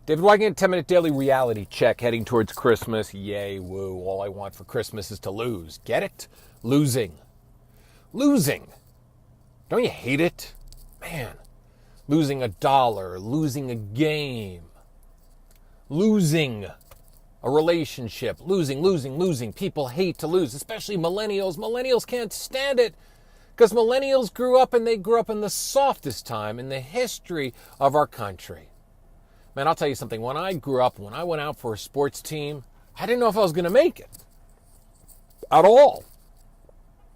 David Wygant, 10-minute daily reality check heading towards Christmas. Yay, woo. All I want for Christmas is to lose. Get it? Losing. Losing. Don't you hate it? Man. Losing $1, losing a game, losing a relationship, losing. People hate to lose, especially millennials. Millennials can't stand it because millennials grew up in the softest time in the history of our country. Man, I'll tell you something. When I grew up, when I went out for a sports team, I didn't know if I was going to make it at all.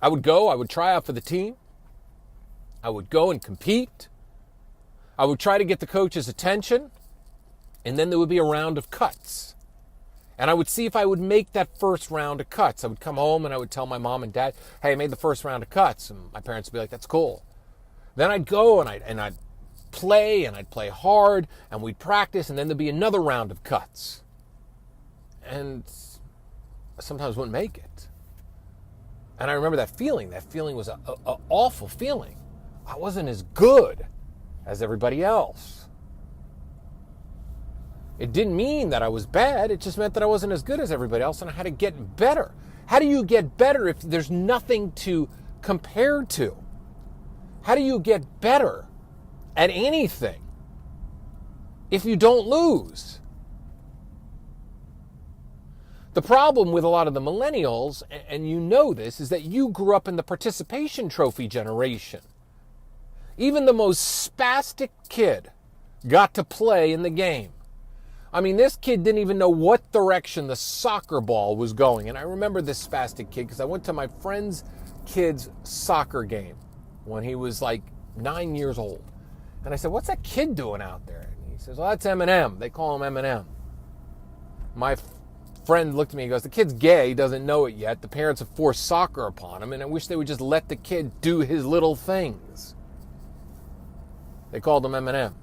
I would try out for the team. I would go and compete. I would try to get the coach's attention, and then there would be a round of cuts. And I would see if I would make that first round of cuts. I would come home and I would tell my mom and dad, hey, I made the first round of cuts. And my parents would be like, that's cool. Then I'd go and I'd play hard, and we'd practice, and then there'd be another round of cuts. And I sometimes wouldn't make it. And I remember that feeling. That feeling was an awful feeling. I wasn't as good as everybody else. It didn't mean that I was bad. It just meant that I wasn't as good as everybody else, and I had to get better. How do you get better if there's nothing to compare to? How do you get better at anything if you don't lose? The problem with a lot of the millennials, and you know this, is that you grew up in the participation trophy generation. Even the most spastic kid got to play in the game. I mean, this kid didn't even know what direction the soccer ball was going. And I remember this spastic kid because I went to my friend's kid's soccer game when he was like 9 years old. And I said, what's that kid doing out there? And he says, well, that's Eminem. They call him Eminem. My friend looked at me and goes, the kid's gay, he doesn't know it yet. The parents have forced soccer upon him, and I wish they would just let the kid do his little things. They called him Eminem.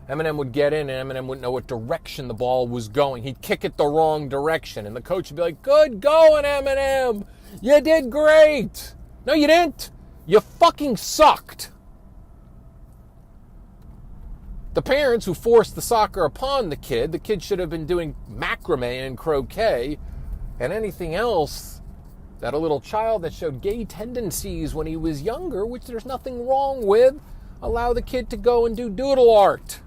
Eminem would get in, and Eminem wouldn't know what direction the ball was going. He'd kick it the wrong direction, and the coach would be like, good going, Eminem. You did great. No, you didn't. You fucking sucked. The parents who forced the soccer upon the kid should have been doing macrame and croquet and anything else that a little child that showed gay tendencies when he was younger, which there's nothing wrong with, allow the kid to go and do doodle art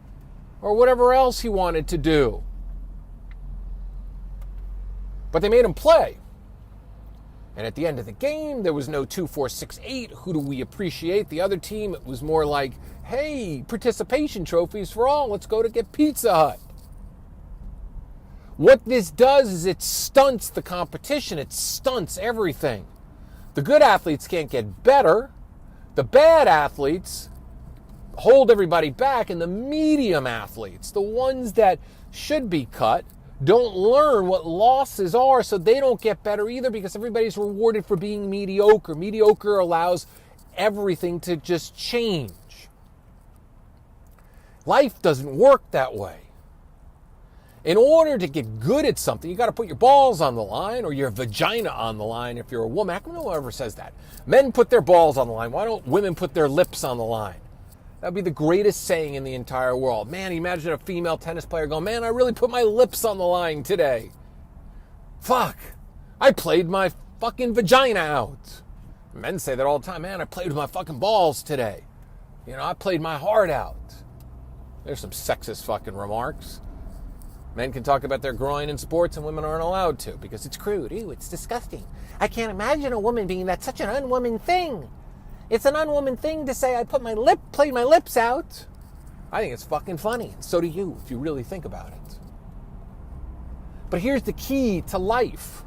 or whatever else he wanted to do. But they made him play. And at the end of the game, there was no 2, 4, 6, 8. Who do we appreciate? The other team, it was more like, hey, participation trophies for all. Let's go to get Pizza Hut. What this does is it stunts the competition. It stunts everything. The good athletes can't get better. The bad athletes hold everybody back. And the medium athletes, the ones that should be cut, don't learn what losses are, so they don't get better either because everybody's rewarded for being mediocre. Mediocre allows everything to just change. Life doesn't work that way. In order to get good at something, you got to put your balls on the line or your vagina on the line if you're a woman. How come no one ever says that? Men put their balls on the line. Why don't women put their lips on the line? That would be the greatest saying in the entire world. Man, imagine a female tennis player going, man, I really put my lips on the line today. Fuck. I played my fucking vagina out. Men say that all the time. Man, I played with my fucking balls today. You know, I played my heart out. There's some sexist fucking remarks. Men can talk about their groin in sports and women aren't allowed to because it's crude. Ew, it's disgusting. I can't imagine a woman being that's such an unwoman thing. It's an unwoman thing to say I played my lips out. I think it's fucking funny. And so do you if you really think about it. But here's the key to life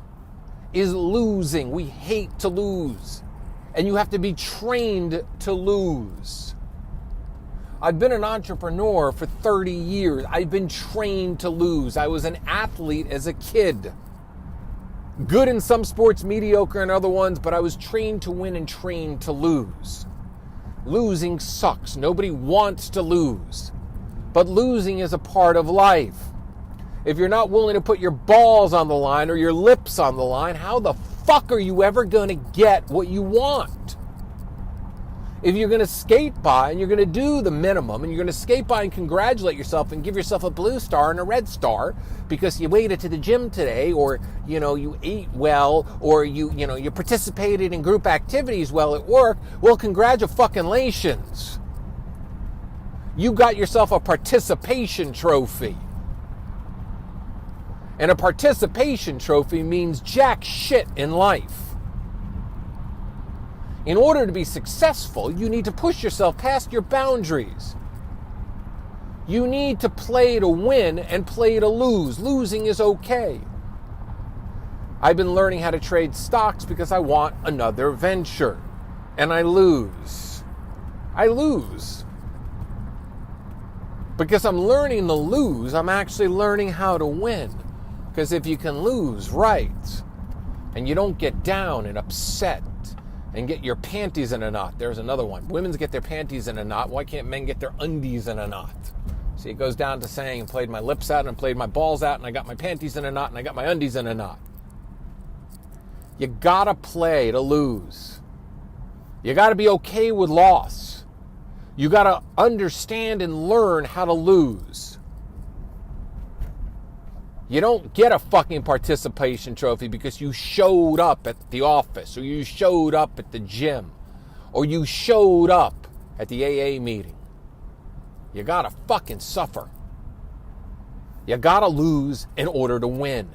is losing. We hate to lose. And you have to be trained to lose. I've been an entrepreneur for 30 years. I've been trained to lose. I was an athlete as a kid. Good in some sports, mediocre in other ones, but I was trained to win and trained to lose. Losing sucks. Nobody wants to lose. But losing is a part of life. If you're not willing to put your balls on the line or your lips on the line, how the fuck are you ever going to get what you want? If you're going to skate by and you're going to do the minimum and you're going to skate by and congratulate yourself and give yourself a blue star and a red star because you waded to the gym today, or, you ate well, or you participated in group activities well at work, well, congratulations. You got yourself a participation trophy. And a participation trophy means jack shit in life. In order to be successful, you need to push yourself past your boundaries. You need to play to win and play to lose. Losing is okay. I've been learning how to trade stocks because I want another venture. And I lose. Because I'm learning to lose, I'm actually learning how to win. Because if you can lose right, and you don't get down and upset, and get your panties in a knot. There's another one. Women get their panties in a knot. Why can't men get their undies in a knot? See, it goes down to saying, I played my lips out and I played my balls out and I got my panties in a knot and I got my undies in a knot. You gotta play to lose. You gotta be okay with loss. You gotta understand and learn how to lose. You don't get a fucking participation trophy because you showed up at the office, or you showed up at the gym, or you showed up at the AA meeting. You gotta fucking suffer. You gotta lose in order to win.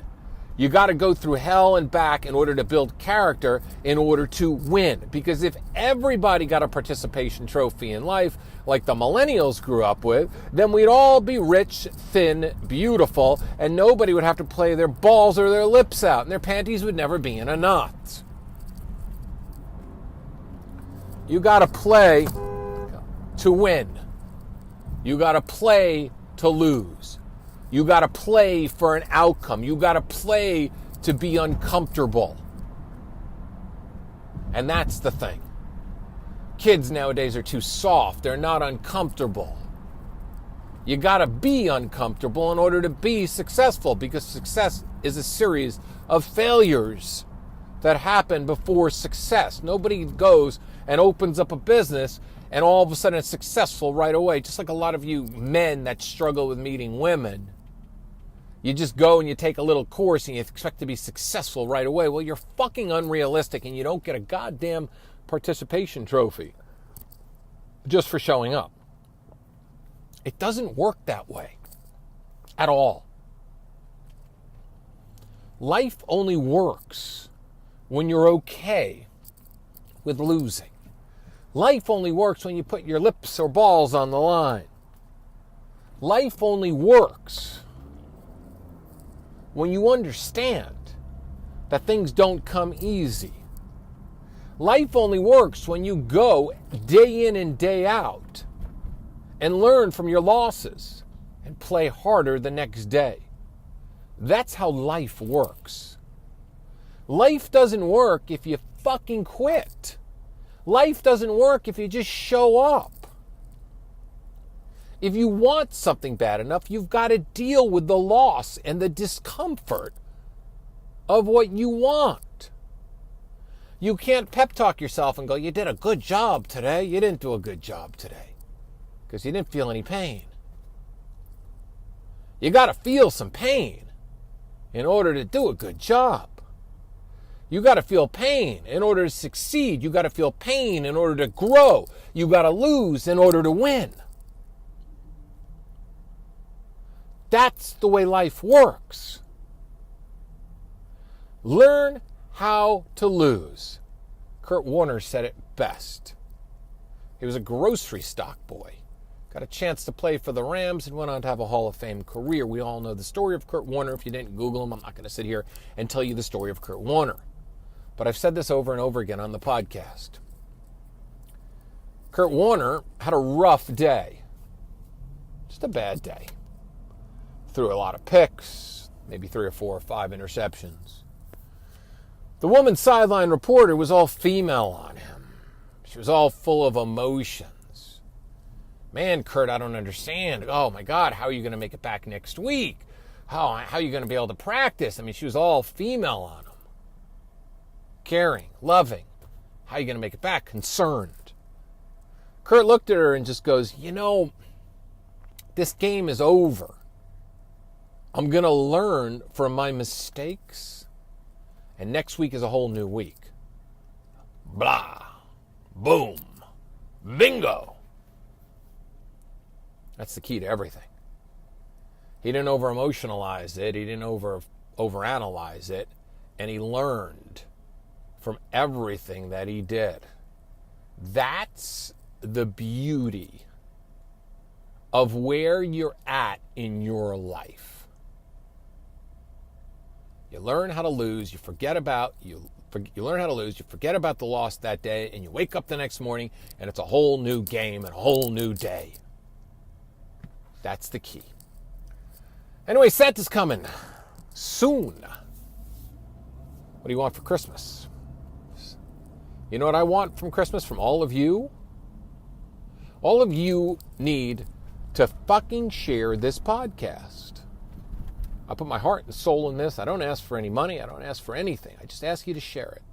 You gotta go through hell and back in order to build character in order to win. Because if everybody got a participation trophy in life, like the millennials grew up with, then we'd all be rich, thin, beautiful, and nobody would have to play their balls or their lips out, and their panties would never be in a knot. You gotta play to win. You gotta play to lose. You got to play for an outcome. You got to play to be uncomfortable. And that's the thing. Kids nowadays are too soft. They're not uncomfortable. You got to be uncomfortable in order to be successful, because success is a series of failures that happen before success. Nobody goes and opens up a business and all of a sudden it's successful right away. Just like a lot of you men that struggle with meeting women. You just go and you take a little course and you expect to be successful right away. Well, you're fucking unrealistic and you don't get a goddamn participation trophy just for showing up. It doesn't work that way at all. Life only works when you're okay with losing. Life only works when you put your lips or balls on the line. Life only works when you understand that things don't come easy. Life only works when you go day in and day out and learn from your losses and play harder the next day. That's how life works. Life doesn't work if you fucking quit. Life doesn't work if you just show up. If you want something bad enough, you've got to deal with the loss and the discomfort of what you want. You can't pep talk yourself and go, you did a good job today. You didn't do a good job today because you didn't feel any pain. You got to feel some pain in order to do a good job. You got to feel pain in order to succeed. You got to feel pain in order to grow. You got to lose in order to win. That's the way life works. Learn how to lose. Kurt Warner said it best. He was a grocery stock boy. Got a chance to play for the Rams and went on to have a Hall of Fame career. We all know the story of Kurt Warner. If you didn't Google him, I'm not going to sit here and tell you the story of Kurt Warner. But I've said this over and over again on the podcast. Kurt Warner had a rough day. Just a bad day. Threw a lot of picks, maybe 3 or 4 or 5 interceptions. The woman sideline reporter was all female on him. She was all full of emotions. Man, Kurt, I don't understand. Oh, my God, how are you going to make it back next week? How are you going to be able to practice? I mean, she was all female on him. Caring, loving. How are you going to make it back? Concerned. Kurt looked at her and just goes, this game is over. I'm going to learn from my mistakes. And next week is a whole new week. Blah. Boom. Bingo. That's the key to everything. He didn't over-emotionalize it. He didn't overanalyze it. And he learned from everything that he did. That's the beauty of where you're at in your life. You learn how to lose. You learn how to lose. You forget about the loss that day, and you wake up the next morning, and it's a whole new game and a whole new day. That's the key. Anyway, Santa's coming soon. What do you want for Christmas? You know what I want from Christmas from all of you? All of you need to fucking share this podcast. I put my heart and soul in this. I don't ask for any money. I don't ask for anything. I just ask you to share it.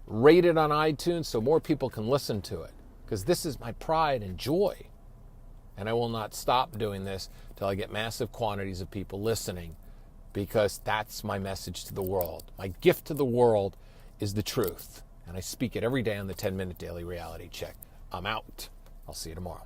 Rate it on iTunes so more people can listen to it. Because this is my pride and joy. And I will not stop doing this till I get massive quantities of people listening. Because that's my message to the world. My gift to the world is the truth. And I speak it every day on the 10-Minute Daily Reality Check. I'm out. I'll see you tomorrow.